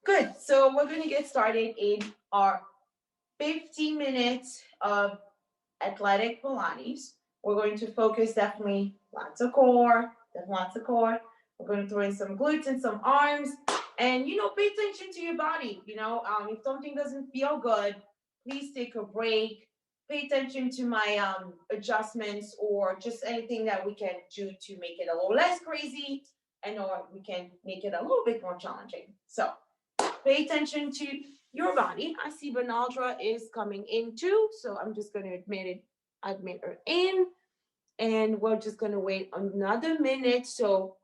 Good. So we're going to get started in our 15 minutes of athletic Pilates. We're going to focus definitely lots of core, lots of core. We're going to throw in some glutes and some arms. And, pay attention to your body. If something doesn't feel good, please take a break. Pay attention to my adjustments or just anything that we can do to make it a little less crazy and or we can make it a little bit more challenging. So pay attention to your body. I see Banaldra is coming in too, so I'm just going to admit her in, and we're just going to wait another minute so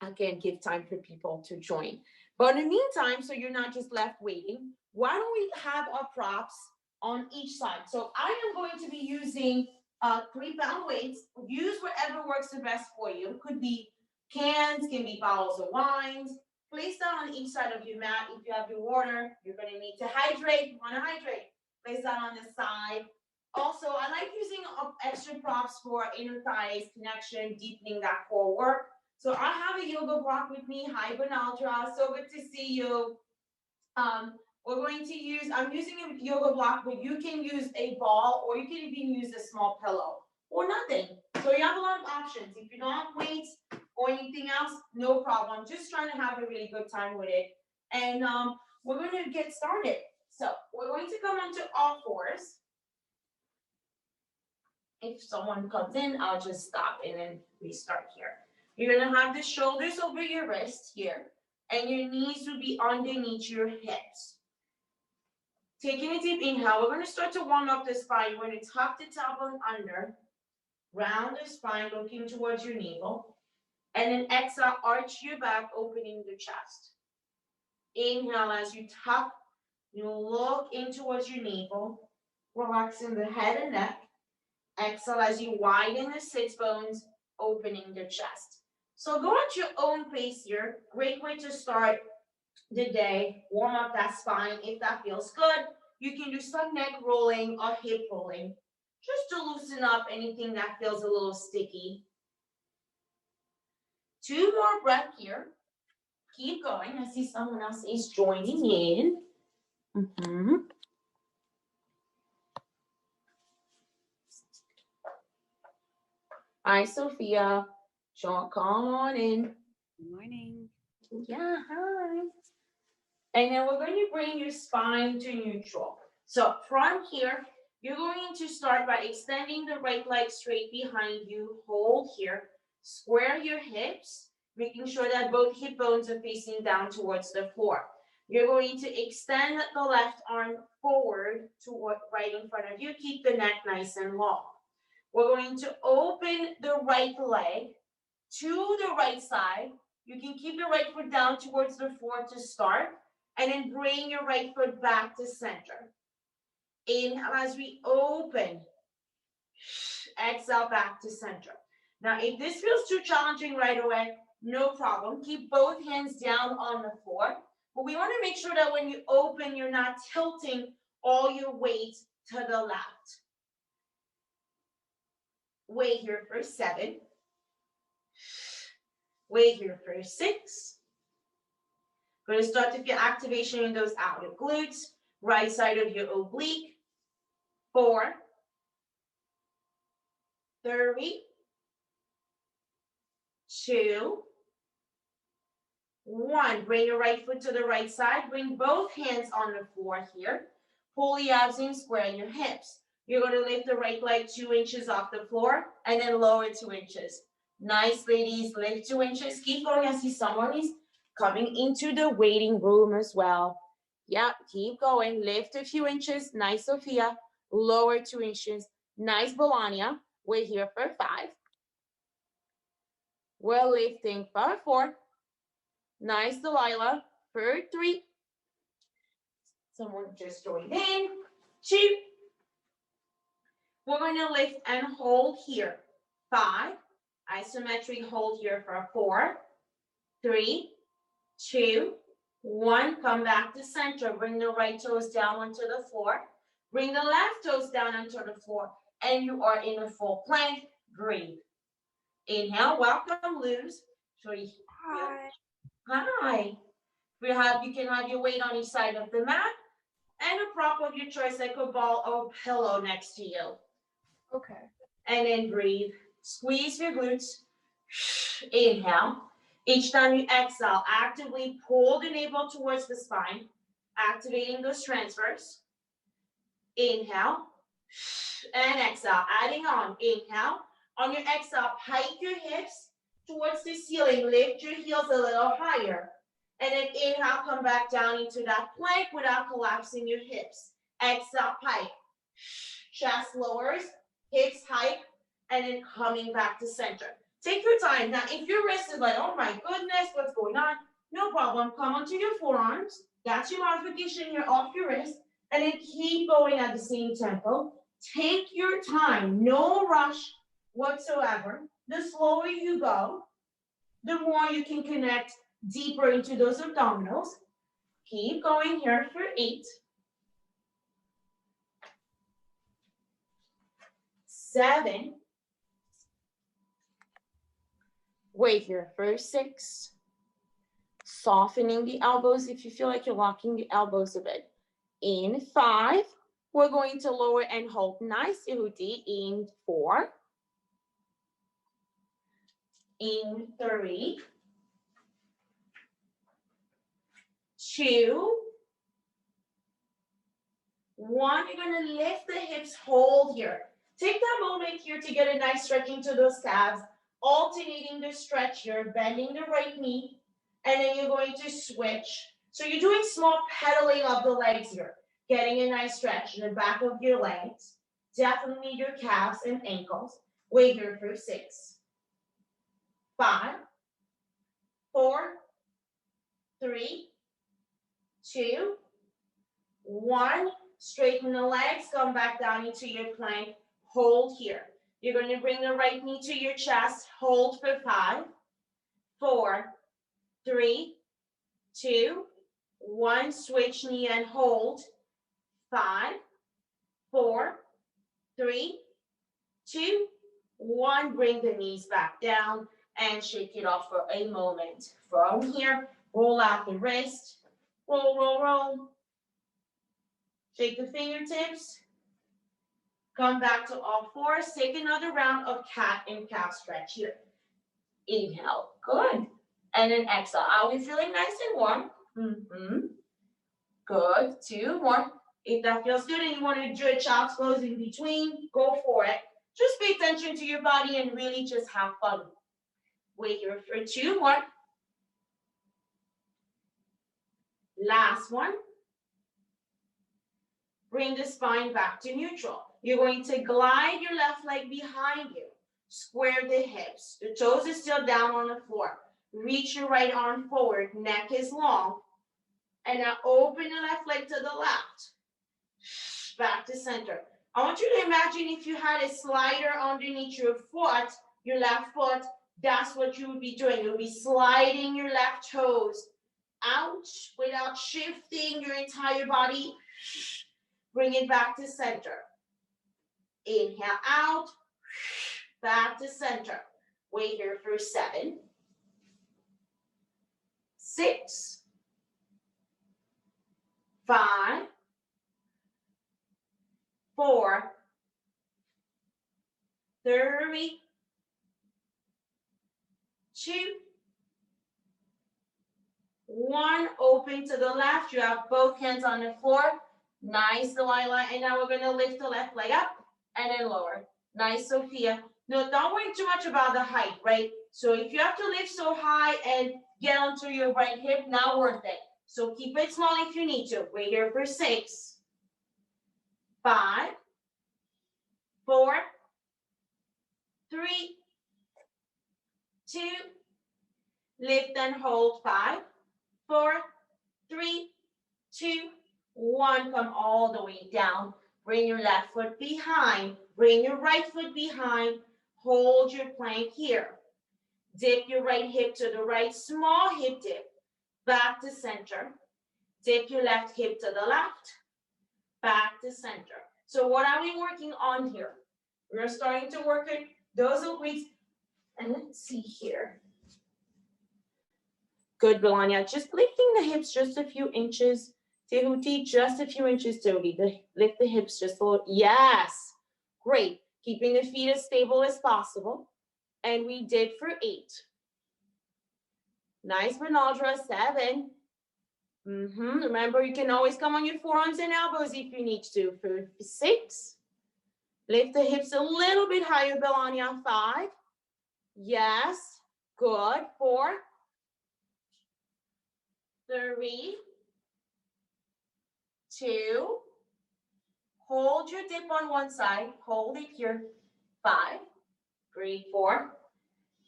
I can give time for people to join. But in the meantime, so you're not just left waiting, why don't we have our props on each side? So I am going to be using 3-pound weights. Use whatever works the best for you. It could be cans, can be bottles of wines. Place that on each side of your mat. If you have your water, you're going to need to hydrate. You want to hydrate. Place that on the side. Also, I like using extra props for inner thighs connection, deepening that core work. So I have a yoga block with me. Hi, Banaldra. So good to see you. We're going to I'm using a yoga block, but you can use a ball or you can even use a small pillow or nothing. So you have a lot of options. If you don't have weights or anything else, no problem. Just trying to have a really good time with it. And we're going to get started. So we're going to come onto all fours. If someone comes in, I'll just stop and then restart here. You're going to have the shoulders over your wrist here, and your knees will be underneath your hips. Taking a deep inhale, we're going to start to warm up the spine. You're going to tuck the tailbone under, round the spine, looking towards your navel, and then exhale, arch your back, opening the chest. Inhale as you tuck, you look in towards your navel, relaxing the head and neck. Exhale as you widen the sits bones, opening the chest. So go at your own pace here. Great way to start the day. Warm up that spine if that feels good. You can do some neck rolling or hip rolling just to loosen up anything that feels a little sticky. 2 more breaths here. Keep going. I see someone else is joining in. Hi, Sophia. Sean, come on in. Good morning. Yeah, hi. And then we're going to bring your spine to neutral. So from here, you're going to start by extending the right leg straight behind you. Hold here. Square your hips, making sure that both hip bones are facing down towards the floor. You're going to extend the left arm forward to right in front of you. Keep the neck nice and long. We're going to open the right leg to the right side. You can keep your right foot down towards the floor to start, and then bring your right foot back to center. Inhale as we open. Exhale back to center. Now, if this feels too challenging right away, no problem. Keep both hands down on the floor. But we want to make sure that when you open, you're not tilting all your weight to the left. Wait here for 7. Wait here for 6. Going to start to feel activation in those outer glutes, right side of your oblique. 4, 3, 2, 1. Bring your right foot to the right side. Bring both hands on the floor here. Pull the abs in, square your hips. You're going to lift the right leg 2 inches off the floor and then lower 2 inches. Nice, ladies. Lift 2 inches. Keep going. I see someone is coming into the waiting room as well. Yeah, keep going. Lift a few inches. Nice, Sophia. Lower 2 inches. Nice, Bolania. We're here for 5. We're lifting for 4. Nice, Delilah. For 3. Someone just joined in. 2. We're going to lift and hold here. 5. Isometric hold here for 4. 3, 2, 1. Come back to center. Bring the right toes down onto the floor. Bring the left toes down onto the floor. And you are in a full plank. Breathe. Inhale. Welcome, Luz. Hi. Hi. You can have your weight on each side of the mat and a prop of your choice, like a ball or pillow next to you. Okay. And then breathe. Squeeze your glutes. Inhale. Each time you exhale, actively pull the navel towards the spine, activating those transfers. Inhale. And exhale. Adding on. Inhale. On your exhale, hike your hips towards the ceiling. Lift your heels a little higher. And then inhale, come back down into that plank without collapsing your hips. Exhale, hike. Chest lowers, hips hike, and then coming back to center. Take your time. Now, if your wrist is like, oh my goodness, what's going on? No problem. Come onto your forearms. That's your modification. You're off your wrist. And then keep going at the same tempo. Take your time. No rush whatsoever. The slower you go, the more you can connect deeper into those abdominals. Keep going here for 8, 7. Wait here for 6. Softening the elbows if you feel like you're locking the elbows a bit. In 5, we're going to lower and hold nice Uti. In 4. In 3. 2. 1. You're going to lift the hips, hold here. Take that moment here to get a nice stretch into those calves, alternating the stretch here, bending the right knee, and then you're going to switch. So you're doing small pedaling of the legs here, getting a nice stretch in the back of your legs, definitely your calves and ankles. Wait here for 6, 5, 4, 3, 2, 1. Straighten the legs, come back down into your plank, hold here. You're going to bring the right knee to your chest, hold for 5, 4, 3, 2, 1. Switch knee and hold. 5, 4, 3, 2, 1. Bring the knees back down and shake it off for a moment. From here, roll out the wrist, roll, roll, roll. Shake the fingertips. Come back to all fours. Take another round of cat and cow stretch here. Inhale. Good. And then exhale. Are we feeling nice and warm? Good. 2 more. If that feels good and you want to do a child's pose in between, go for it. Just pay attention to your body and really just have fun. Wait here for 2 more. Last one. Bring the spine back to neutral. You're going to glide your left leg behind you. Square the hips. The toes are still down on the floor. Reach your right arm forward. Neck is long. And now open the left leg to the left. Back to center. I want you to imagine if you had a slider underneath your foot, your left foot, that's what you would be doing. You would be sliding your left toes out without shifting your entire body. Bring it back to center. Inhale out, back to center. Wait here for 7, 6, 5, 4, 3, 2, 1. Open to the left. You have both hands on the floor. Nice, Delilah. And now we're going to lift the left leg up and then lower. Nice, Sophia. No, don't worry too much about the height, right? So if you have to lift so high and get onto your right hip, not worth it. So keep it small if you need to. Wait here for 6, 5, 4, 3, 2, lift and hold. 5, 4, 3, 2, 1. Come all the way down. Bring your left foot behind. Bring your right foot behind. Hold your plank here. Dip your right hip to the right. Small hip dip. Back to center. Dip your left hip to the left. Back to center. So what are we working on here? We're starting to work on those obliques. And let's see here. Good, Belania. Just lifting the hips just a few inches. Tehuti, just a few inches, Toby. Lift the hips just a little. Yes. Great. Keeping the feet as stable as possible. And we did for 8. Nice, Vinaldra. 7. Remember, you can always come on your forearms and elbows if you need to. For 6. Lift the hips a little bit higher, Belania. 5. Yes. Good. 4. 3. 2. Hold your dip on one side. Hold it here. 5. 3, 4.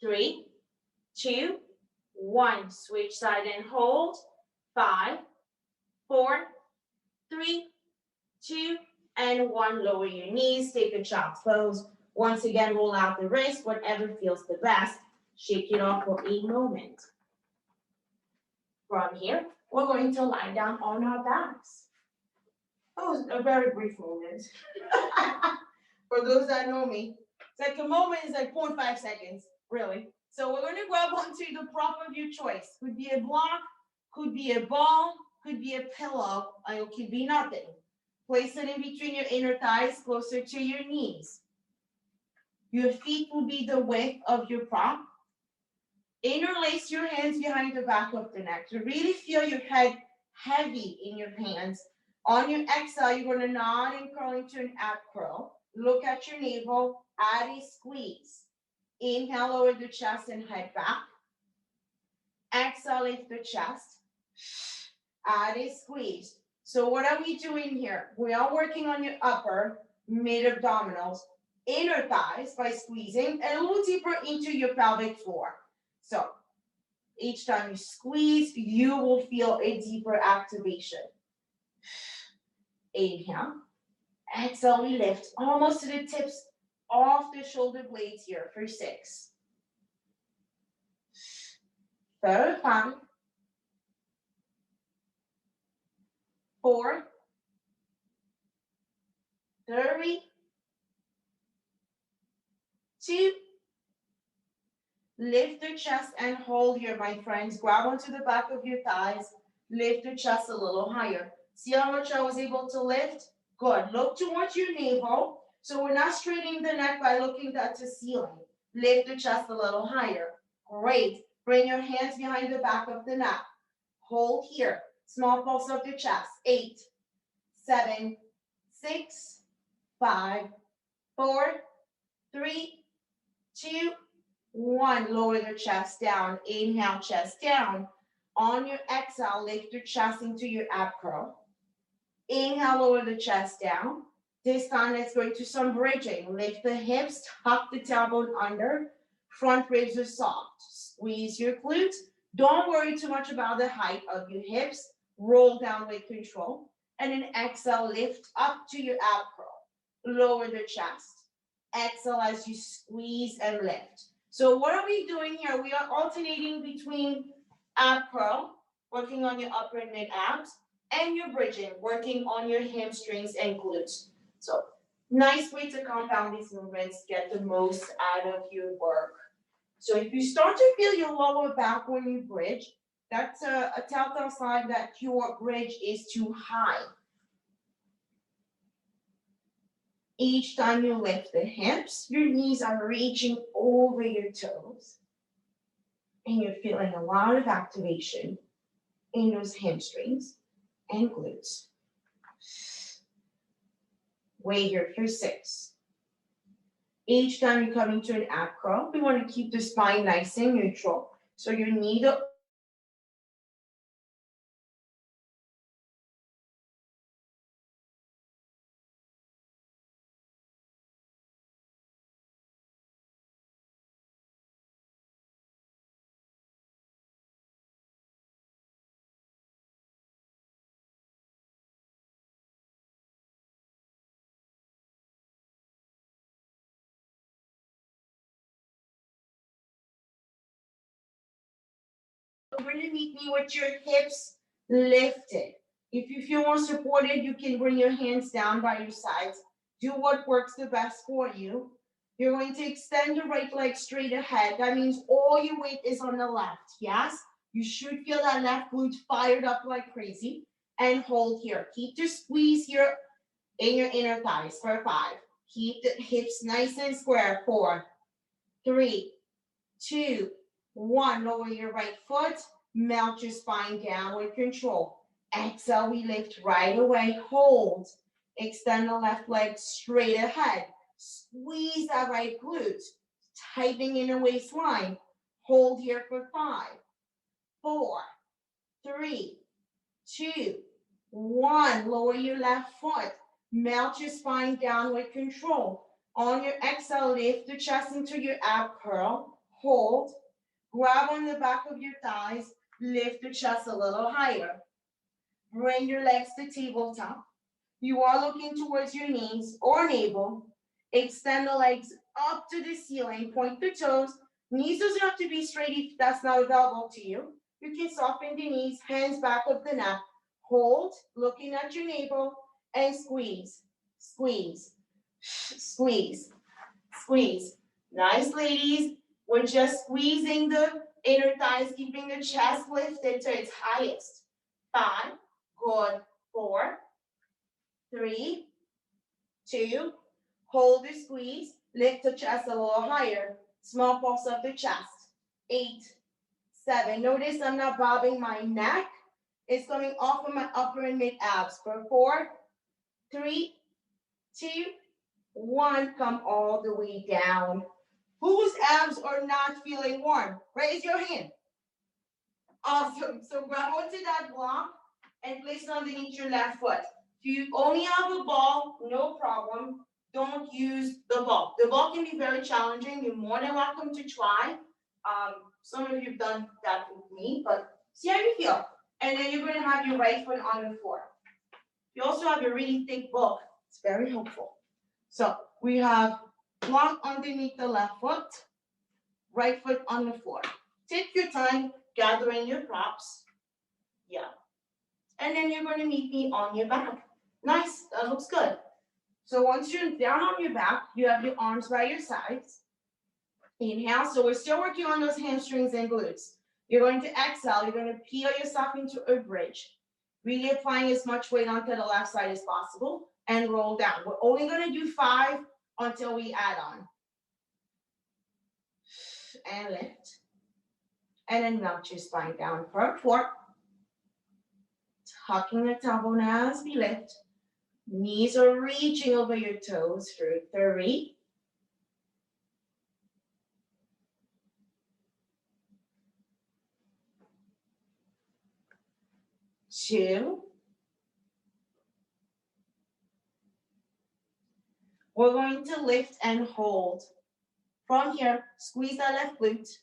3, 2, 1. Switch side and hold. 5, 4, 3, 2, and 1. Lower your knees. Take a child's pose. Once again, roll out the wrist. Whatever feels the best. Shake it off for a moment. From here, we're going to lie down on our backs. That was a very brief moment. For those that know me, it's like a moment is like 0.5 seconds, really. So we're going to grab onto the prop of your choice. Could be a block, could be a ball, could be a pillow, or it could be nothing. Place it in between your inner thighs, closer to your knees. Your feet will be the width of your prop. Interlace your hands behind the back of the neck to really feel your head heavy in your hands. On your exhale, you're going to nod and curl into an ab curl. Look at your navel, add a squeeze. Inhale, lower the chest and head back. Exhale, lift the chest. Add a squeeze. So what are we doing here? We are working on your upper, mid-abdominals, inner thighs by squeezing and a little deeper into your pelvic floor. So each time you squeeze, you will feel a deeper activation. Inhale. Exhale, we lift almost to the tips of the shoulder blades here for 6. 5. 4. 3. 2. Lift the chest and hold here, my friends. Grab onto the back of your thighs. Lift the chest a little higher. See how much I was able to lift? Good. Look towards your navel. So we're not straightening the neck by looking at the ceiling. Lift the chest a little higher. Great. Bring your hands behind the back of the neck. Hold here. Small pulse of the chest. 8, 7, 6, 5, 4, 3, 2, 1. Lower the chest down. Inhale, chest down. On your exhale, lift your chest into your ab curl. Inhale, lower the chest down. This time, let's go into some bridging. Lift the hips, tuck the tailbone under. Front ribs are soft. Squeeze your glutes. Don't worry too much about the height of your hips. Roll down with control. And then exhale, lift up to your ab curl. Lower the chest. Exhale as you squeeze and lift. So what are we doing here? We are alternating between ab curl, working on your upper and mid abs, and your bridging, working on your hamstrings and glutes. So nice way to compound these movements, get the most out of your work. So if you start to feel your lower back when you bridge, that's a telltale sign that your bridge is too high. Each time you lift the hips, your knees are reaching over your toes. And you're feeling a lot of activation in those hamstrings and glutes. Wait here for 6. Each time you come into an ab curl, we want to keep the spine nice and neutral. So your knee to you're going to meet me with your hips lifted. If you feel more supported, you can bring your hands down by your sides. Do what works the best for you. You're going to extend the right leg straight ahead. That means all your weight is on the left, yes? You should feel that left glute fired up like crazy. And hold here. Keep the squeeze here in your inner thighs for 5. Keep the hips nice and square. 4, 3, 2, 1. Lower your right foot. Melt your spine down with control. Exhale, we lift right away. Hold. Extend the left leg straight ahead. Squeeze that right glute. Tightening in the waistline. Hold here for 5, 4, 3, 2, 1. Lower your left foot. Melt your spine down with control. On your exhale, lift the chest into your ab curl. Hold. Grab on the back of your thighs. Lift the chest a little higher. Bring your legs to tabletop. You are looking towards your knees or navel. Extend the legs up to the ceiling. Point the toes. Knees doesn't have to be straight if that's not available to you. You can soften the knees, hands back of the neck. Hold, looking at your navel, and squeeze, squeeze, squeeze, squeeze. Nice, ladies. We're just squeezing the inner thighs, keeping the chest lifted to its highest. 5, good. 4, 3, 2, hold the squeeze. Lift the chest a little higher. Small pulse of the chest. 8, 7. Notice I'm not bobbing my neck. It's coming off of my upper and mid abs. For 4, 3, 2, 1. Come all the way down. Whose abs are not feeling warm? Raise your hand. Awesome. So grab onto that block and place it underneath your left foot. If you only have a ball, no problem. Don't use the ball. The ball can be very challenging. You're more than welcome to try. Some of you have done that with me, but see how you feel. And then you're going to have your right foot on the floor. You also have a really thick book. It's very helpful. So we have block underneath the left foot, right foot on the floor. Take your time gathering your props. Yeah. And then you're going to meet me on your back. Nice. That looks good. So once you're down on your back, you have your arms by your sides. Inhale. So we're still working on those hamstrings and glutes. You're going to exhale. You're going to peel yourself into a bridge. Really applying as much weight onto the left side as possible and roll down. We're only going to do 5 until we add on. And lift. And then melt your spine down for 4. Tucking the tailbone as we lift. Knees are reaching over your toes for 3, 2. We're going to lift and hold. From here, squeeze that left glute.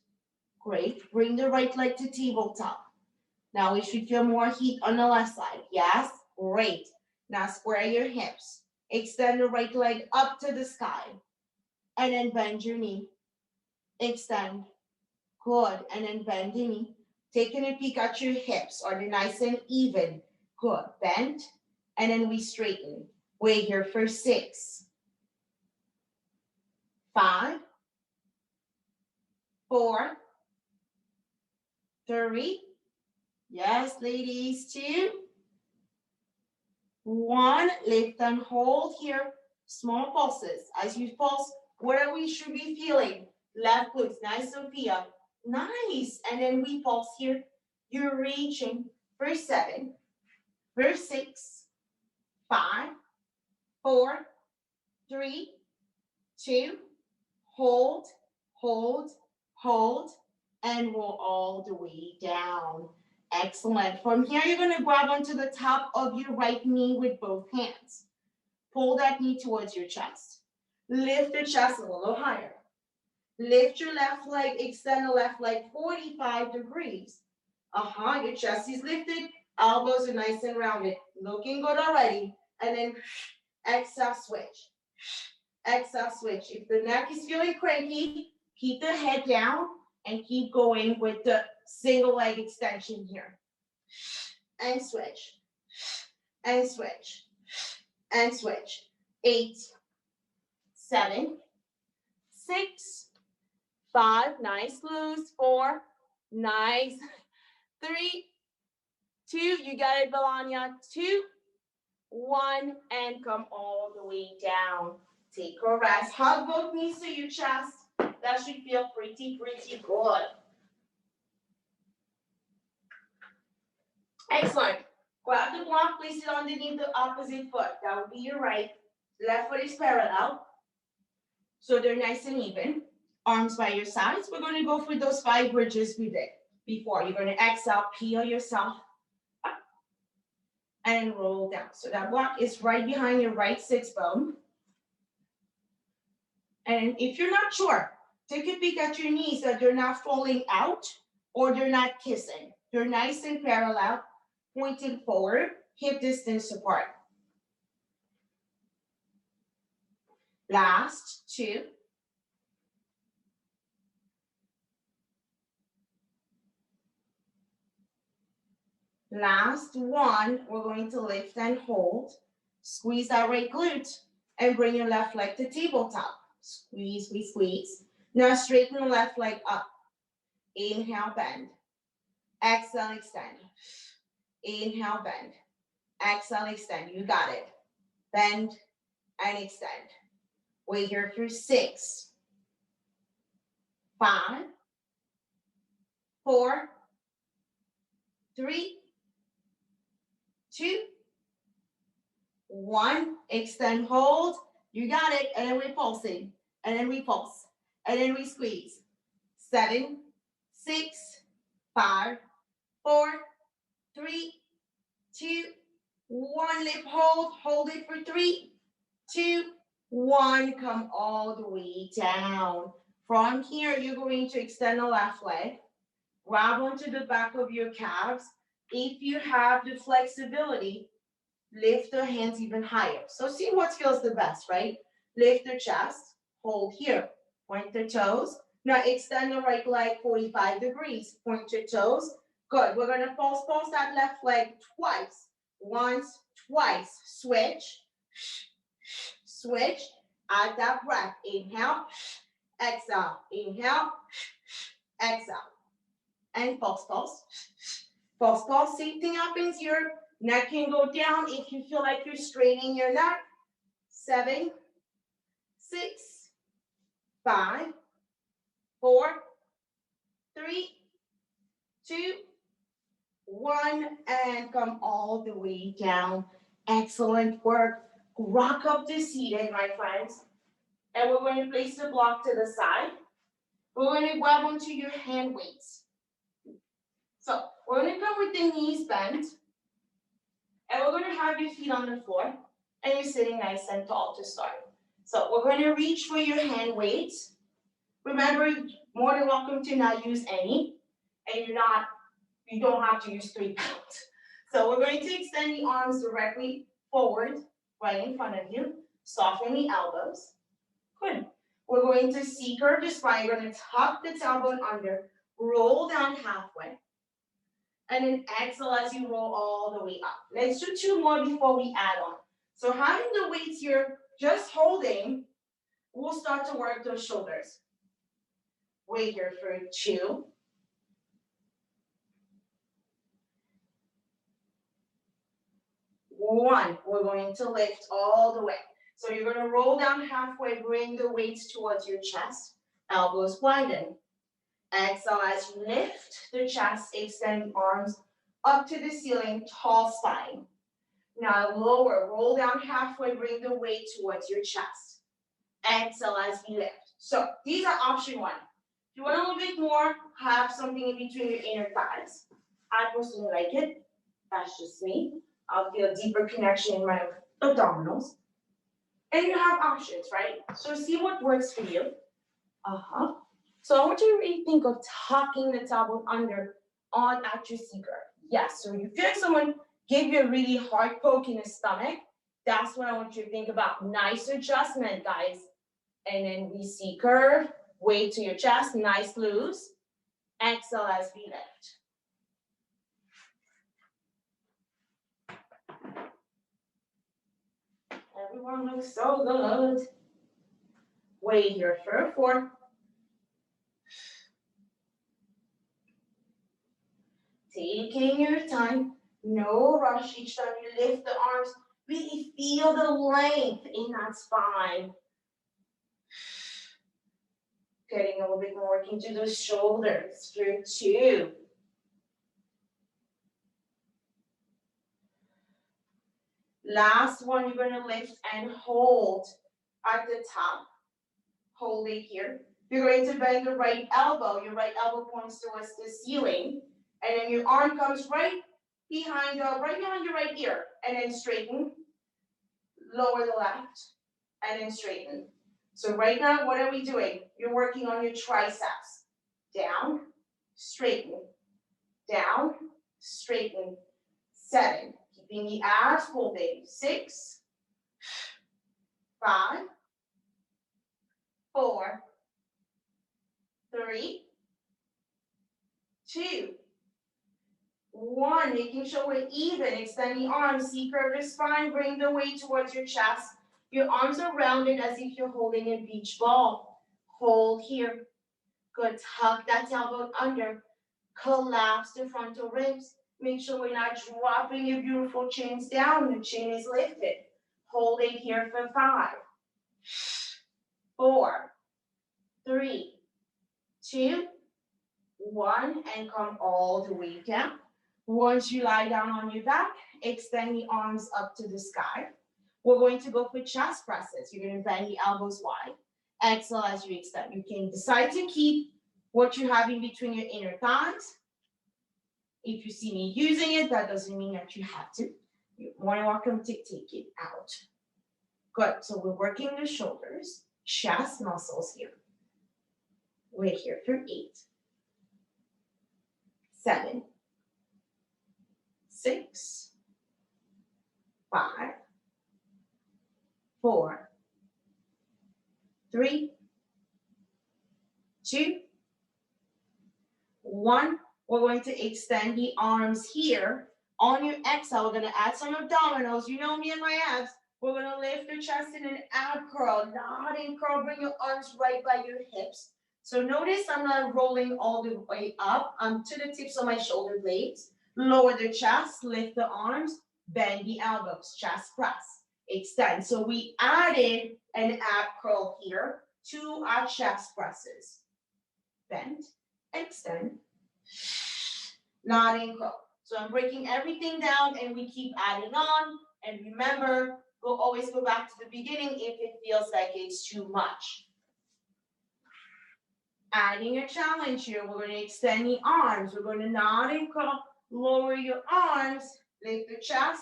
Great. Bring the right leg to tabletop. Now we should feel more heat on the left side. Yes? Great. Now square your hips. Extend the right leg up to the sky. And then bend your knee. Extend. Good. And then bend the knee. Taking a peek at your hips. Are they nice and even? Good. Bend. And then we straighten. Wait here for 6, 5, 4, 3. Yes, ladies. 2, 1. Lift and hold here. Small pulses. As you pulse, where we should be feeling. Left glutes. Nice, Sophia. Nice. And then we pulse here. You're reaching for 7, for 6, 5, 4, 3, 2. Hold, hold, hold, and roll all the way down. Excellent. From here, you're going to grab onto the top of your right knee with both hands. Pull that knee towards your chest. Lift the chest a little higher. Lift your left leg, extend the left leg 45 degrees. Your chest is lifted. Elbows are nice and rounded. Looking good already. And then exhale, switch. Exhale, switch. If the neck is feeling cranky, keep the head down and keep going with the single leg extension here. And switch. And switch. And switch. 8, 7, 6, 5. Nice glutes. 4. Nice. 3, 2, you got it, Belanya. 2, 1, and come all the way down. Take a rest. Hug both knees to your chest. That should feel pretty good. Excellent. Grab the block, place it underneath the opposite foot. That would be your right. Left foot is parallel. So they're nice and even. Arms by your sides. We're going to go for those 5 bridges we did before. You're going to exhale, peel yourself up, and roll down. So that block is right behind your right sits bone. And if you're not sure, take a peek at your knees that they're not falling out or they're not kissing. They're nice and parallel, pointing forward, hip distance apart. Last 2. Last 1, we're going to lift and hold. Squeeze that right glute and bring your left leg to tabletop. Squeeze, squeeze, squeeze. Now straighten the left leg up. Inhale, bend. Exhale, extend. Inhale, bend. Exhale, extend. You got it. Bend and extend. Wait here for 6, 5, 4, 3, 2, 1. Extend, hold. You got it. And then we're pulsing. And then we pulse. And then we squeeze. 7, 6, 5, 4, 3, 2, 1. Lift, hold. Hold it for 3, 2, 1. Come all the way down. From here, you're going to extend the left leg. Grab onto the back of your calves. If you have the flexibility, lift the hands even higher. So see what feels the best, right? Lift the chest, hold here, point the toes. Now extend the right leg 45 degrees, point your toes. Good, we're gonna pulse that left leg twice. Once, twice, switch, switch. Add that breath, inhale, exhale, inhale, exhale. And pulse, pulse. Pulse, pulse. Same thing happens here. Neck can go down if you feel like you're straining your neck. 7, 6, 5, 4, 3, 2, 1, and come all the way down. Excellent work. Rock up to seated, my friends. And we're going to place the block to the side. We're going to grab onto your hand weights. So we're going to come with the knees bent. And we're going to have your feet on the floor. And you're sitting nice and tall to start. So we're going to reach for your hand weights. Remember, you're more than welcome to not use any. And you don't have to use 3 pounds. So we're going to extend the arms directly forward, right in front of you. Soften the elbows. Good. We're going to C-curve the spine. We're going to tuck the tailbone under, roll down halfway. And then exhale as you roll all the way up. Let's do 2 more before we add on. So having the weights here, just holding, we'll start to work those shoulders. Wait here for 2. 1. We're going to lift all the way. So you're going to roll down halfway, bring the weights towards your chest, elbows widen. Exhale as you lift the chest, extend the arms up to the ceiling, tall spine. Now lower, roll down halfway, bring the weight towards your chest. Exhale as we lift. So these are option 1. If you want a little bit more, have something in between your inner thighs. I personally like it. That's just me. I'll feel a deeper connection in my abdominals. And you have options, right? So see what works for you. So I want you to really think of tucking the tailbone under on at your C-curve. Yes, so you feel like someone gave you a really hard poke in the stomach. That's what I want you to think about. Nice adjustment, guys. And then we C-curve, weight to your chest, nice loose. Exhale as we lift. Everyone looks so good. Wait here for 4. Taking your time, no rush. Each time you lift the arms, really feel the length in that spine. Getting a little bit more into the shoulders for 2. Last one, you're going to lift and hold at the top. Hold it here. You're going to bend the right elbow. Your right elbow points towards the ceiling. And then your arm comes right behind your right ear. And then straighten. Lower the left. And then straighten. So right now, what are we doing? You're working on your triceps. Down, straighten. Down, straighten. 7. Keeping the abs holding. 6, 5, 4, 3, 2, 1. Making sure we're even. Extend the arms. See curve the spine. Bring the weight towards your chest. Your arms are rounded as if you're holding a beach ball. Hold here. Good. Tuck that tailbone under. Collapse the frontal ribs. Make sure we're not dropping your beautiful chins down. The chin is lifted. Hold it here for 5, 4, 3, 2, 1, and come all the way down. Once you lie down on your back, extend the arms up to the sky. We're going to go for chest presses. You're going to bend the elbows wide. Exhale as you extend. You can decide to keep what you have in between your inner thighs. If you see me using it, that doesn't mean that you have to. You're more than welcome to take it out. Good. So we're working the shoulders, chest muscles here. We're here for 8, 7, 6, 5, 4, 3, 2, 1. We're going to extend the arms here. On your exhale, we're going to add some abdominals. You know me and my abs. We're going to lift the chest in an ab curl. Not in curl. Bring your arms right by your hips. So notice I'm not rolling all the way up. I'm to the tips of my shoulder blades. Lower the chest. Lift the arms. Bend the elbows. Chest press. Extend. So we added an ab curl here to our chest presses. Bend. Extend. Not in curl. So I'm breaking everything down and we keep adding on. And remember, we'll always go back to the beginning if it feels like it's too much. Adding a challenge here. We're going to extend the arms. We're going to not in curl. Lower your arms. Lift the chest.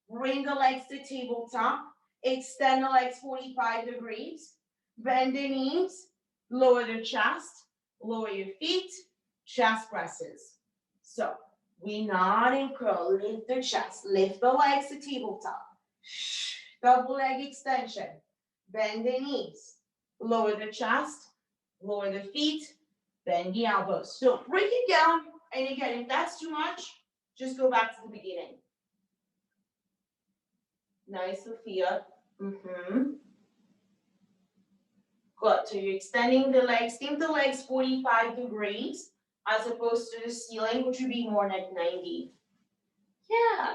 Bring the legs to tabletop. Extend the legs 45 degrees. Bend the knees. Lower the chest. Lower your feet. Chest presses. So we not in curl. Lift the chest. Lift the legs to tabletop. Double leg extension. Bend the knees. Lower the chest. Lower the feet. Bend the elbows. So break it down. And again, if that's too much, just go back to the beginning. Nice, Sophia. Good. So you're extending the legs. Think the legs 45 degrees as opposed to the ceiling, which would be more like 90. Yeah.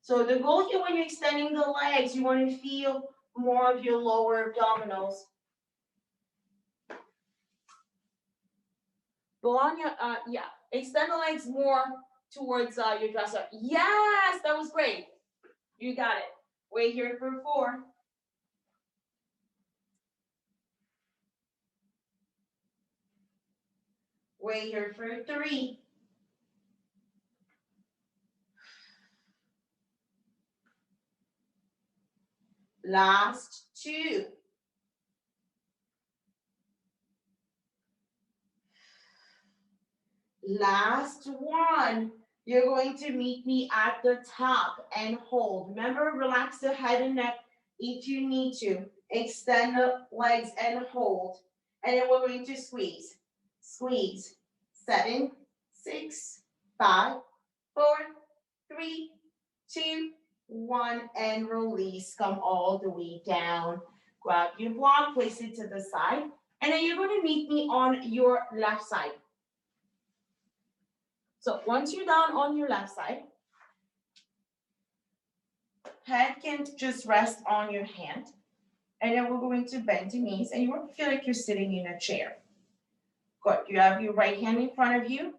So the goal here when you're extending the legs, you want to feel more of your lower abdominals. Go on your, extend the legs more towards your dresser. Yes, that was great. You got it. Wait here for 4. Wait here for 3. Last 2. Last 1. You're going to meet me at the top and hold. Remember, relax the head and neck if you need to. Extend the legs and hold. And then we're going to squeeze. Squeeze. 7, 6, 5, 4, 3, 2, 1, and release. Come all the way down. Grab your block, place it to the side. And then you're going to meet me on your left side. So once you're down on your left side, head can just rest on your hand. And then we're going to bend your knees, and you want to feel like you're sitting in a chair. Good. You have your right hand in front of you,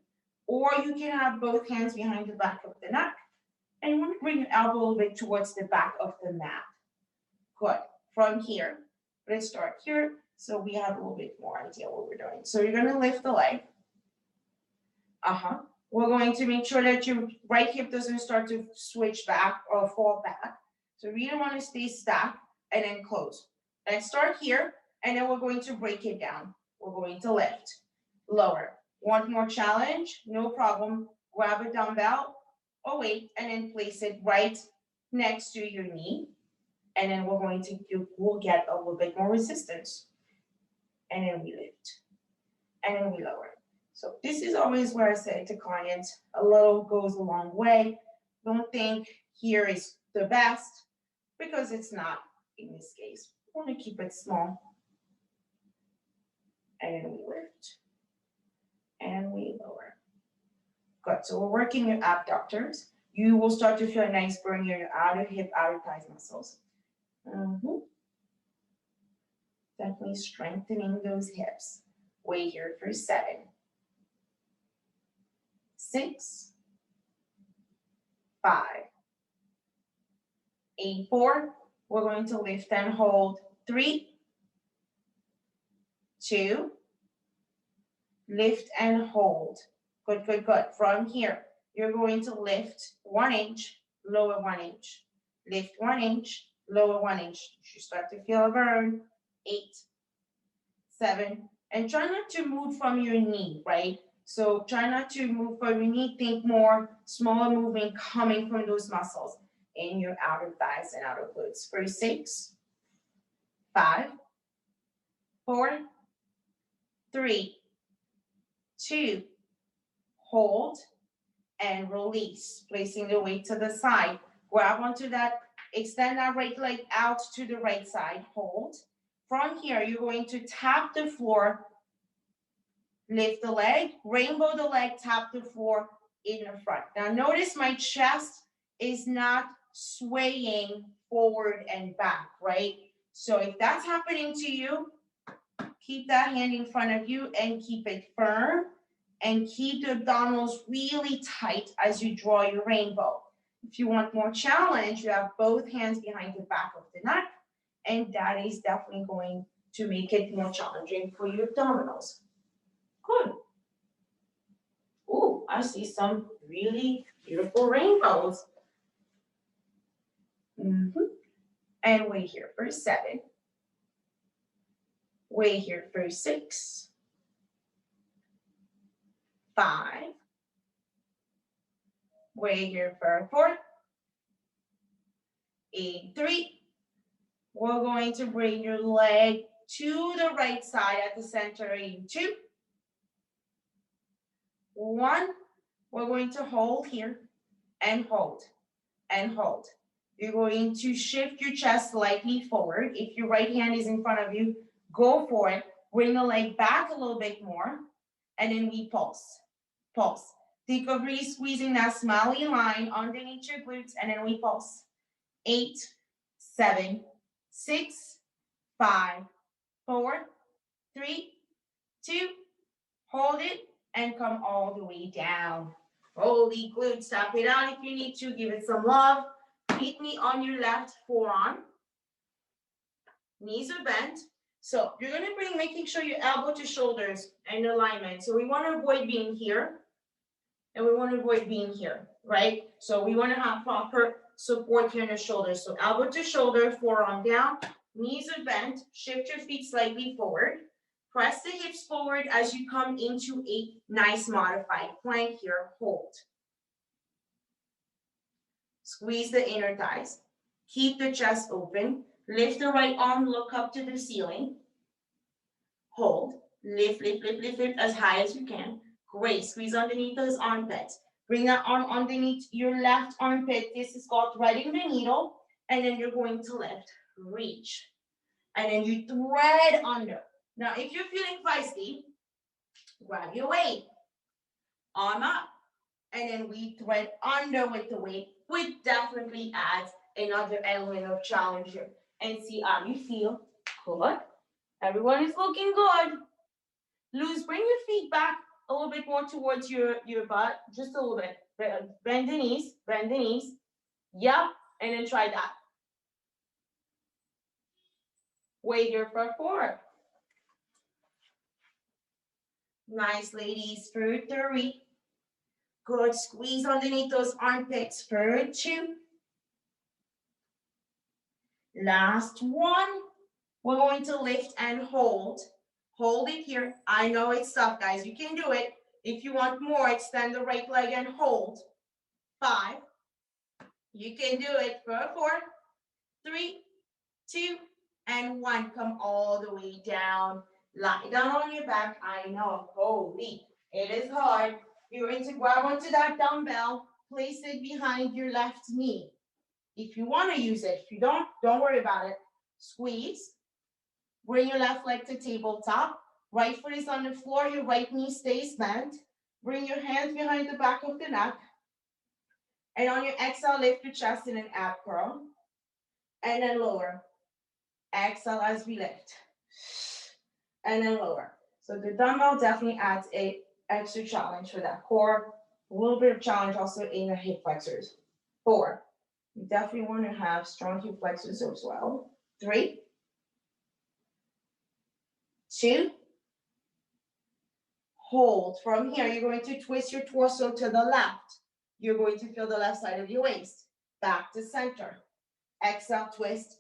or you can have both hands behind the back of the neck. And you want to bring your elbow a little bit towards the back of the mat. Good. From here, let's start here so we have a little bit more idea what we're doing. So you're going to lift the leg. We're going to make sure that your right hip doesn't start to switch back or fall back. So we really want to stay stacked and then close. Let's start here, and then we're going to break it down. We're going to lift, lower. Want more challenge? No problem. Grab a dumbbell or weight, and then place it right next to your knee. And then we're going to we'll get a little bit more resistance. And then we lift, and then we lower. So this is always where I say to clients, a little goes a long way. Don't think here is the best, because it's not in this case. We want to keep it small. And then we lift, and we lower. Good. So we're working your abductors. You will start to feel a nice burn in your outer hip, outer thighs muscles. Definitely strengthening those hips. Wait here for 7, 6, 5, 8, 4. We're going to lift and hold. 3, 2. Lift and hold. Good, good, good. From here, you're going to lift 1 inch, lower 1 inch. Lift 1 inch, lower 1 inch. You should start to feel a burn. 8, 7. And try not to move from your knee, right? So try not to move from your knee. Think more smaller movement coming from those muscles in your outer thighs and outer glutes. For 6, 5, 4, 3, 2, hold, and release. Placing the weight to the side. Grab onto that, extend that right leg out to the right side, hold. From here, you're going to tap the floor, lift the leg, rainbow the leg, tap the floor in the front. Now notice my chest is not swaying forward and back, right? So if that's happening to you, keep that hand in front of you and keep it firm, and keep the abdominals really tight as you draw your rainbow. If you want more challenge, you have both hands behind the back of the neck, and that is definitely going to make it more challenging for your abdominals. Good. Ooh, I see some really beautiful rainbows. And wait here for 7. Wait here for 6, 5. Wait here for 4, 8, 3. We're going to bring your leg to the right side at the center in 2, 1. We're going to hold here and hold and hold. You're going to shift your chest slightly forward. If your right hand is in front of you, go for it. Bring the leg back a little bit more, and then we pulse. Pulse. Think of really squeezing that smiley line underneath your glutes, and then we pulse. 8, 7, 6, 5, 4, 3, 2. Hold it and come all the way down. Roll the glutes, tap it out if you need to. Give it some love. Meet me on your left forearm. Knees are bent. So you're going to bring, making sure your elbow to shoulders in alignment. So we want to avoid being here, and we want to avoid being here, right? So we want to have proper support here in the shoulders. So elbow to shoulder, forearm down, knees are bent. Shift your feet slightly forward. Press the hips forward as you come into a nice modified plank here. Hold. Squeeze the inner thighs. Keep the chest open. Lift the right arm, look up to the ceiling. Hold. Lift, lift, lift, lift, lift as high as you can. Great. Squeeze underneath those armpits. Bring that arm underneath your left armpit. This is called threading the needle. And then you're going to lift. Reach. And then you thread under. Now, if you're feeling feisty, grab your weight. Arm up. and then we thread under with the weight, which definitely adds another element of challenge here. And see how you feel. Good. Everyone is looking good. Luz, bring your feet back a little bit more towards your butt, just a little bit. Bend the knees, bend the knees. Yep, and then try that. Wait here for 4. Nice, ladies, for 3. Good, squeeze underneath those armpits for 2. Last 1. We're going to lift and hold. Hold it here. I know it's tough, guys. You can do it. If you want more, extend the right leg and hold. 5. You can do it for 4, 3, 2, and 1. Come all the way down. Lie down on your back. I know. Holy, it is hard. You're going to grab onto that dumbbell. Place it behind your left knee. If you want to use it. If you don't worry about it. Squeeze. Bring your left leg to tabletop. Right foot is on the floor. Your right knee stays bent. Bring your hands behind the back of the neck. And on your exhale, lift your chest in an ab curl. And then lower. Exhale as we lift. And then lower. So the dumbbell definitely adds an extra challenge for that core. A little bit of challenge also in the hip flexors. 4. You definitely want to have strong hip flexors as well. 3. 2. Hold. From here, you're going to twist your torso to the left. You're going to feel the left side of your waist. Back to center. Exhale, twist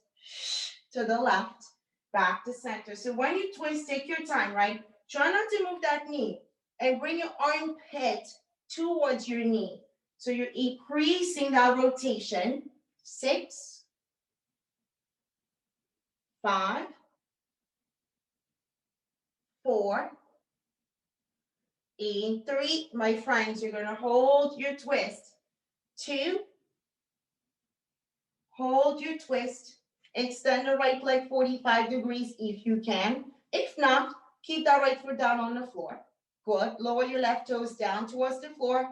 to the left. Back to center. So when you twist, take your time, right? Try not to move that knee. And bring your armpit towards your knee. So you're increasing that rotation. 6. 5. 4. In 3, my friends, you're going to hold your twist. 2. Hold your twist. Extend the right leg 45 degrees if you can. If not, keep that right foot down on the floor. Good. Lower your left toes down towards the floor.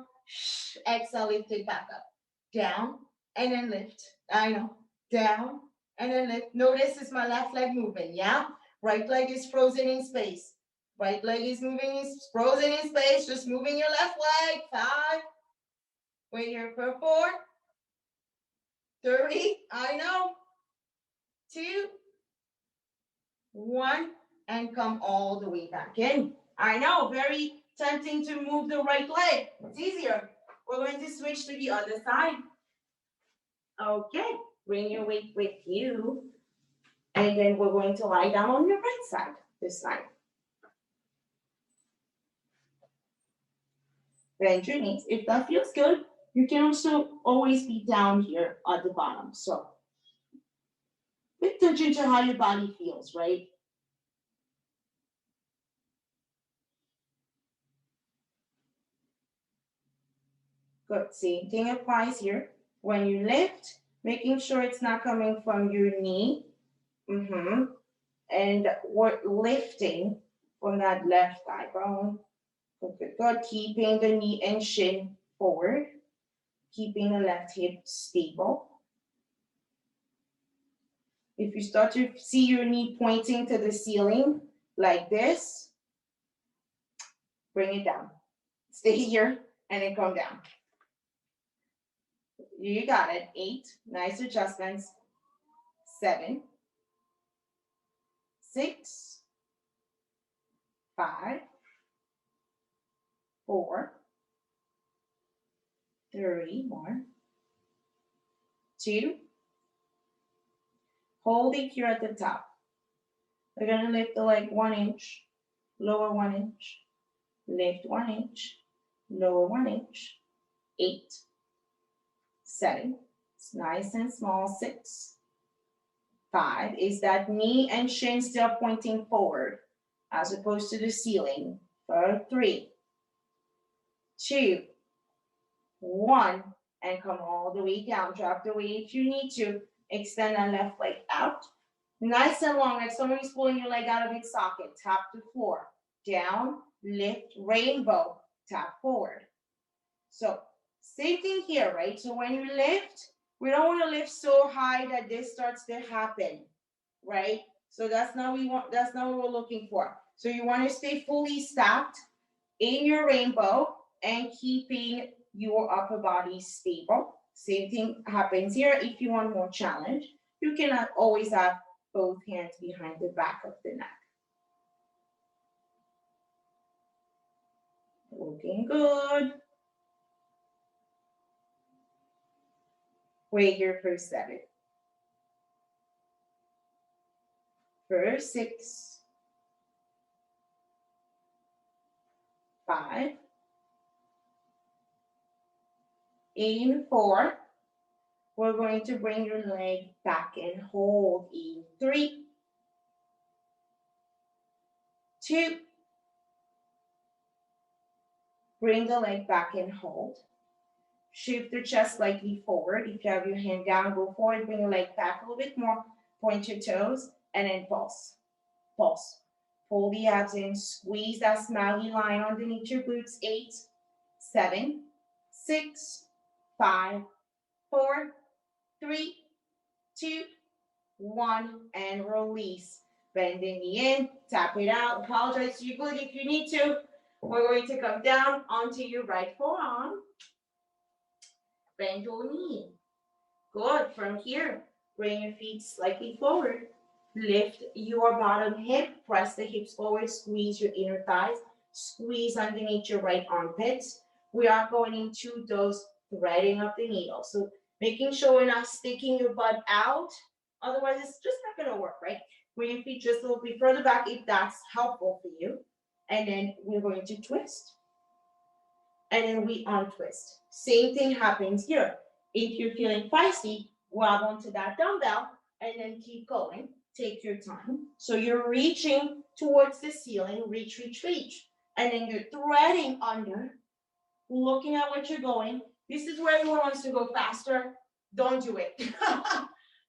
Exhale, lift it back up. Down, and then lift. I know. Down, and then lift. Notice it's my left leg moving, yeah? Right leg is frozen in space. Right leg is moving, is frozen in space. Just moving your left leg. 5. Wait here for 4. 3. I know. 2. 1. And come all the way back in. I know. Very tempting to move the right leg. It's easier. We're going to switch to the other side. Okay. Bring your weight with you. And then we're going to lie down on your right side. This side. Bend your knees. If that feels good, you can also always be down here at the bottom. So, pay attention to how your body feels, right? Good. Same thing applies here. When you lift, making sure it's not coming from your knee. And we're lifting from that left thigh bone. Good. Keeping the knee and shin forward. Keeping the left hip stable. If you start to see your knee pointing to the ceiling like this, bring it down. Stay here and then come down. You got it. 8. Nice adjustments. 7. 6. 5. 4. 3 more. 2. Hold it here at the top. We're going to lift the leg 1 inch, lower 1 inch, lift 1 inch, lower 1 inch. 8. 7. It's nice and small. 6. 5. Is that knee and shin still pointing forward as opposed to the ceiling? 3. 2. 1. And come all the way down. Drop the weight if you need to. Extend that left leg out. Nice and long, like somebody's pulling your leg out of its socket. Tap the floor. Down, lift, rainbow. Tap forward. So Same thing here, right? So when you lift, we don't want to lift so high that this starts to happen, right? So that's not what we're looking for. So you want to stay fully stacked in your rainbow and keeping your upper body stable. Same thing happens here. If you want more challenge, you cannot always have both hands behind the back of the neck. Looking good. Wait here for 7. For 6. 5. In 4. We're going to bring your leg back and hold in 3, 2. Bring the leg back and hold. Shift the chest slightly forward. If you have your hand down, go forward. Bring your leg back a little bit more. Point your toes and then pulse. Pulse. Pull the abs in. Squeeze that smiley line underneath your glutes. 8, 7, 6, 5, 4, 3, 2, 1, and release. Bend the knee in. Tap it out. Apologize to your glute if you need to. We're going to come down onto your right forearm. Bend your knee. Good. From here, bring your feet slightly forward. Lift your bottom hip. Press the hips forward. Squeeze your inner thighs. Squeeze underneath your right armpits. We are going into those threading of the needle. So making sure we're not sticking your butt out. Otherwise, it's just not going to work, right? Bring your feet just a little bit further back if that's helpful for you. And then we're going to twist. And then we untwist. Same thing happens here. If you're feeling feisty, grab onto that dumbbell and then keep going. Take your time. So you're reaching towards the ceiling. Reach, reach, reach. And then you're threading under, looking at what you're going. This is where everyone wants to go faster. Don't do it. If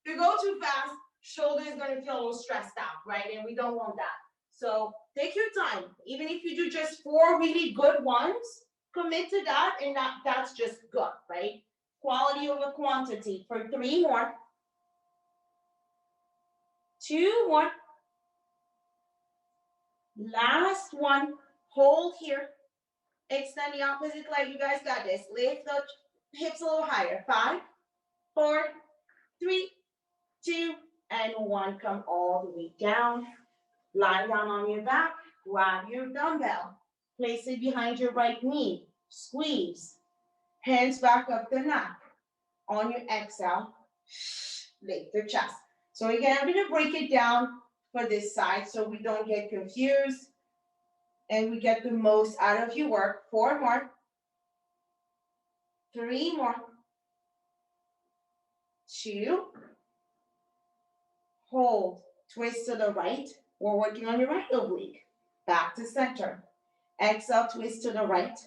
you go too fast, shoulder is going to feel a little stressed out, right? And we don't want that. So take your time. Even if you do just 4 really good ones, commit to that, and that's just good, right? Quality over quantity. For 3 more. 2 more. Last one. Hold here. Extend the opposite leg. You guys got this. Lift the hips a little higher. 5, 4, 3, 2, and 1. Come all the way down. Lie down on your back. Grab your dumbbell. Place it behind your right knee. Squeeze. Hands back up the neck. On your exhale, lift the chest. So again, I'm going to break it down for this side so we don't get confused and we get the most out of your work. 4 more. 3 more. 2. Hold. Twist to the right. We're working on your right oblique. Back to center. Exhale, twist to the right.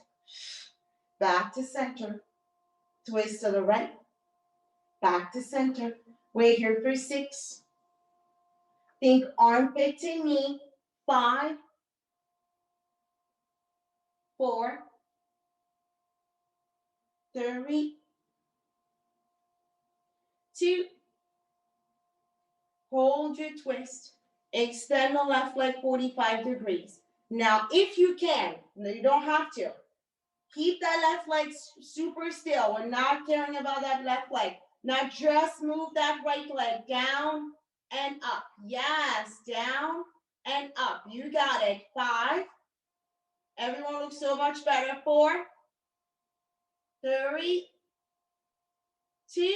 Back to center. Twist to the right. Back to center. Wait here for 6. Think armpit to knee. 5, 4, 3, 2. Hold your twist. Extend the left leg 45 degrees. Now, if you can, you don't have to. Keep that left leg super still. We're not caring about that left leg. Now just move that right leg down and up. Yes, down and up. You got it. 5. Everyone looks so much better. 4, 3, 2,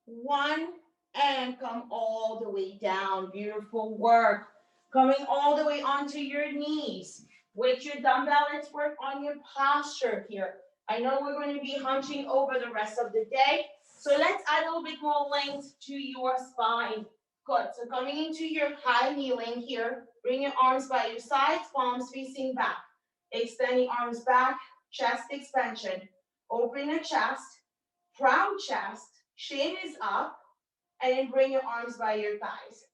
1, and come all the way down. Beautiful work. Coming all the way onto your knees. With your dumbbell, let's work on your posture here. I know we're going to be hunching over the rest of the day. So let's add a little bit more length to your spine. Good. So coming into your high kneeling here, bring your arms by your sides, palms facing back. Extend the arms back, chest expansion. Open the chest, proud chest, chin is up, and then bring your arms by your thighs.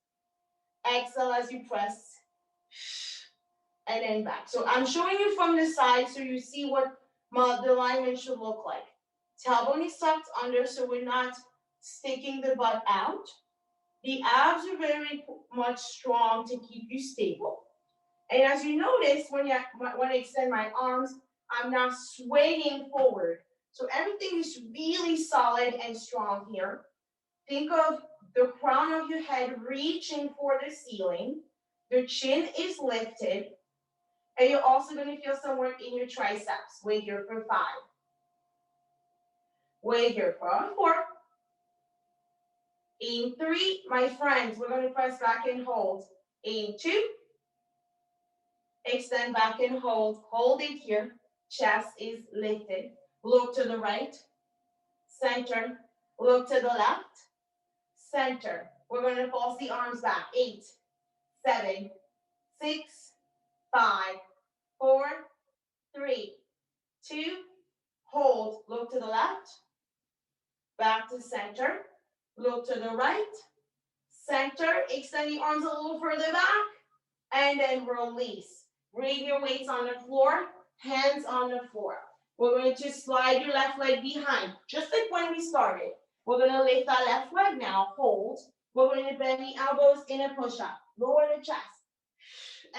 Exhale as you press, and then back. So I'm showing you from the side so you see what the alignment should look like. Tailbone is tucked under so we're not sticking the butt out. The abs are very much strong to keep you stable. And as you notice, when I extend my arms, I'm now swaying forward. So everything is really solid and strong here. Think of the crown of your head reaching for the ceiling. The chin is lifted. And you're also going to feel some work in your triceps. Wait here for 5. Wait here for 4. In 3, my friends, we're going to press back and hold. In 2, extend back and hold. Hold it here. Chest is lifted. Look to the right. Center. Look to the left. Center. We're going to pulse the arms back. 8, 7, 6, 5, 4, 3, 2, hold. Look to the left. Back to center. Look to the right. Center. Extend the arms a little further back. And then release. Bring your weights on the floor. Hands on the floor. We're going to slide your left leg behind. Just like when we started. We're going to lift our left leg now. Hold. We're going to bend the elbows in a push-up. Lower the chest.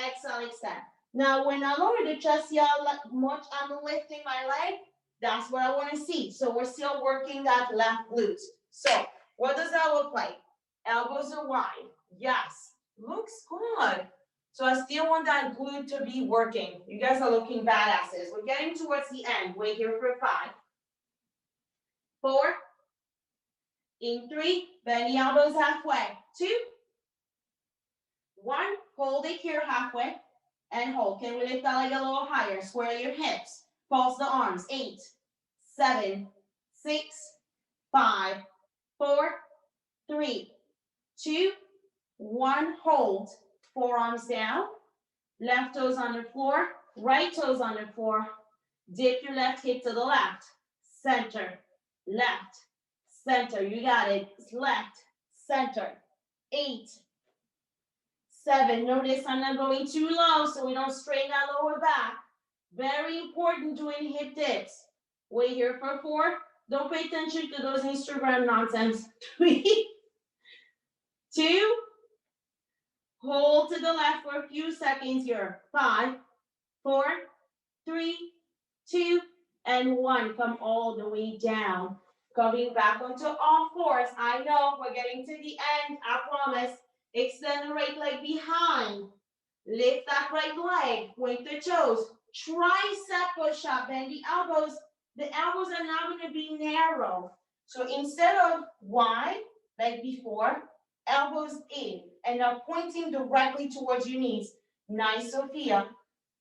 Exhale, extend. Now, when I lower the chest, see how much I'm lifting my leg? That's what I want to see. So we're still working that left glute. So what does that look like? Elbows are wide. Yes. Looks good. So I still want that glute to be working. You guys are looking badasses. We're getting towards the end. Wait here for 5. 4. In 3. Bend the elbows halfway. 2. 1. Hold it here halfway. And hold. Can we lift that leg a little higher? Square your hips. Pulse the arms. 8, 7, 6, 5, 4, 3, 2, 1. Hold. Forearms down. Left toes on the floor. Right toes on the floor. Dip your left hip to the left. Center. Left. Center. You got it. Left. Center. 8, 7. Notice I'm not going too low so we don't strain that lower back. Very important doing hip dips. Wait here for 4. Don't pay attention to those Instagram nonsense. 3, 2. Hold to the left for a few seconds here. 5, 4, 3, 2, and 1. Come all the way down. Coming back onto all fours. I know we're getting to the end. I promise. Extend the right leg behind. Lift that right leg. Point the toes. Tricep push-up. Bend the elbows. The elbows are now going to be narrow. So instead of wide, like before, elbows in. And now pointing directly towards your knees. Nice, Sophia.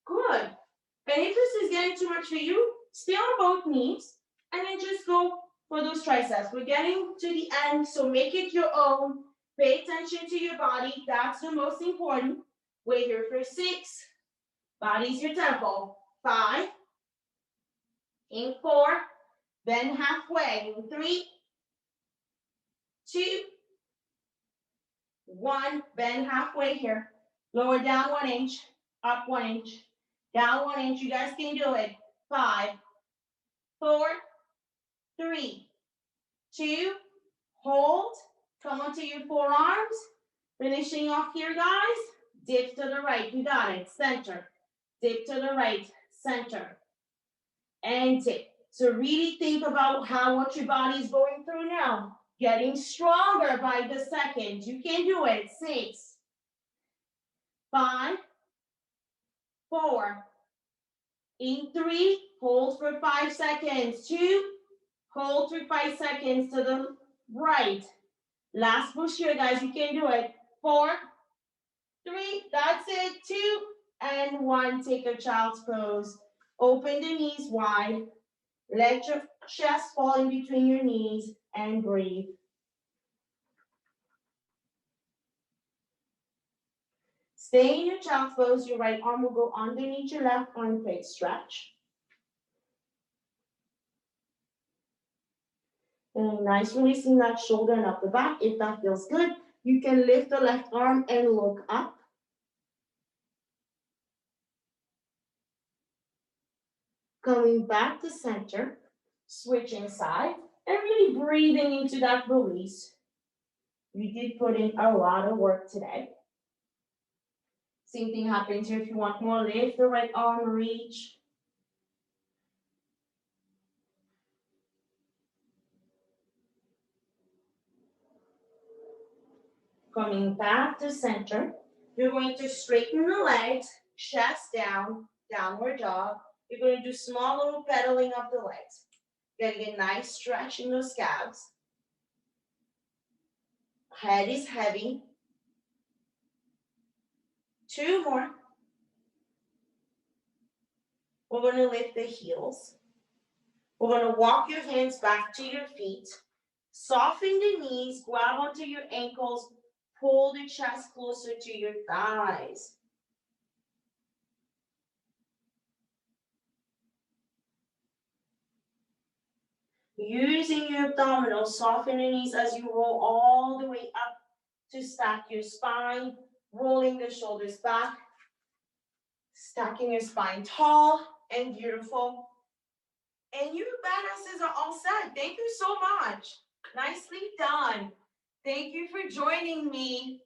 Good. And if this is getting too much for you, stay on both knees. And then just go for those triceps. We're getting to the end, so make it your own. Pay attention to your body. That's the most important. Wait here for 6. Body's your tempo. 5. In 4. Bend halfway. In 3, 2, 1. Bend halfway here. Lower down 1 inch. Up 1 inch. Down 1 inch. You guys can do it. 5, 4, 3, 2. Hold. Come onto your forearms. Finishing off here, guys. Dip to the right. You got it. Center. Dip to the right. Center. And dip. So really think about what your body is going through now. Getting stronger by the second. You can do it. 6, 5, 4. In 3, hold for 5 seconds. 2, hold for 5 seconds to the right. Last push here, guys. You can do it. 4, 3, that's it. 2, and 1. Take a child's pose. Open the knees wide. Let your chest fall in between your knees and breathe. Stay in your child's pose. Your right arm will go underneath your left armpit. Stretch. And nice releasing that shoulder and up the back. If that feels good, you can lift the left arm and look up. Coming back to center, switching side, and really breathing into that release. We did put in a lot of work today. Same thing happens here if you want more. Lift the right arm, reach. Coming back to center, you're going to straighten the legs, chest down, downward dog. You're going to do small little pedaling of the legs. Getting a nice stretch in those calves. Head is heavy. 2 more. We're going to lift the heels. We're going to walk your hands back to your feet. Soften the knees, grab onto your ankles, pull the chest closer to your thighs. Using your abdominals, soften the knees as you roll all the way up to stack your spine, rolling the shoulders back, stacking your spine tall and beautiful. And you badasses are all set. Thank you so much. Nicely done. Thank you for joining me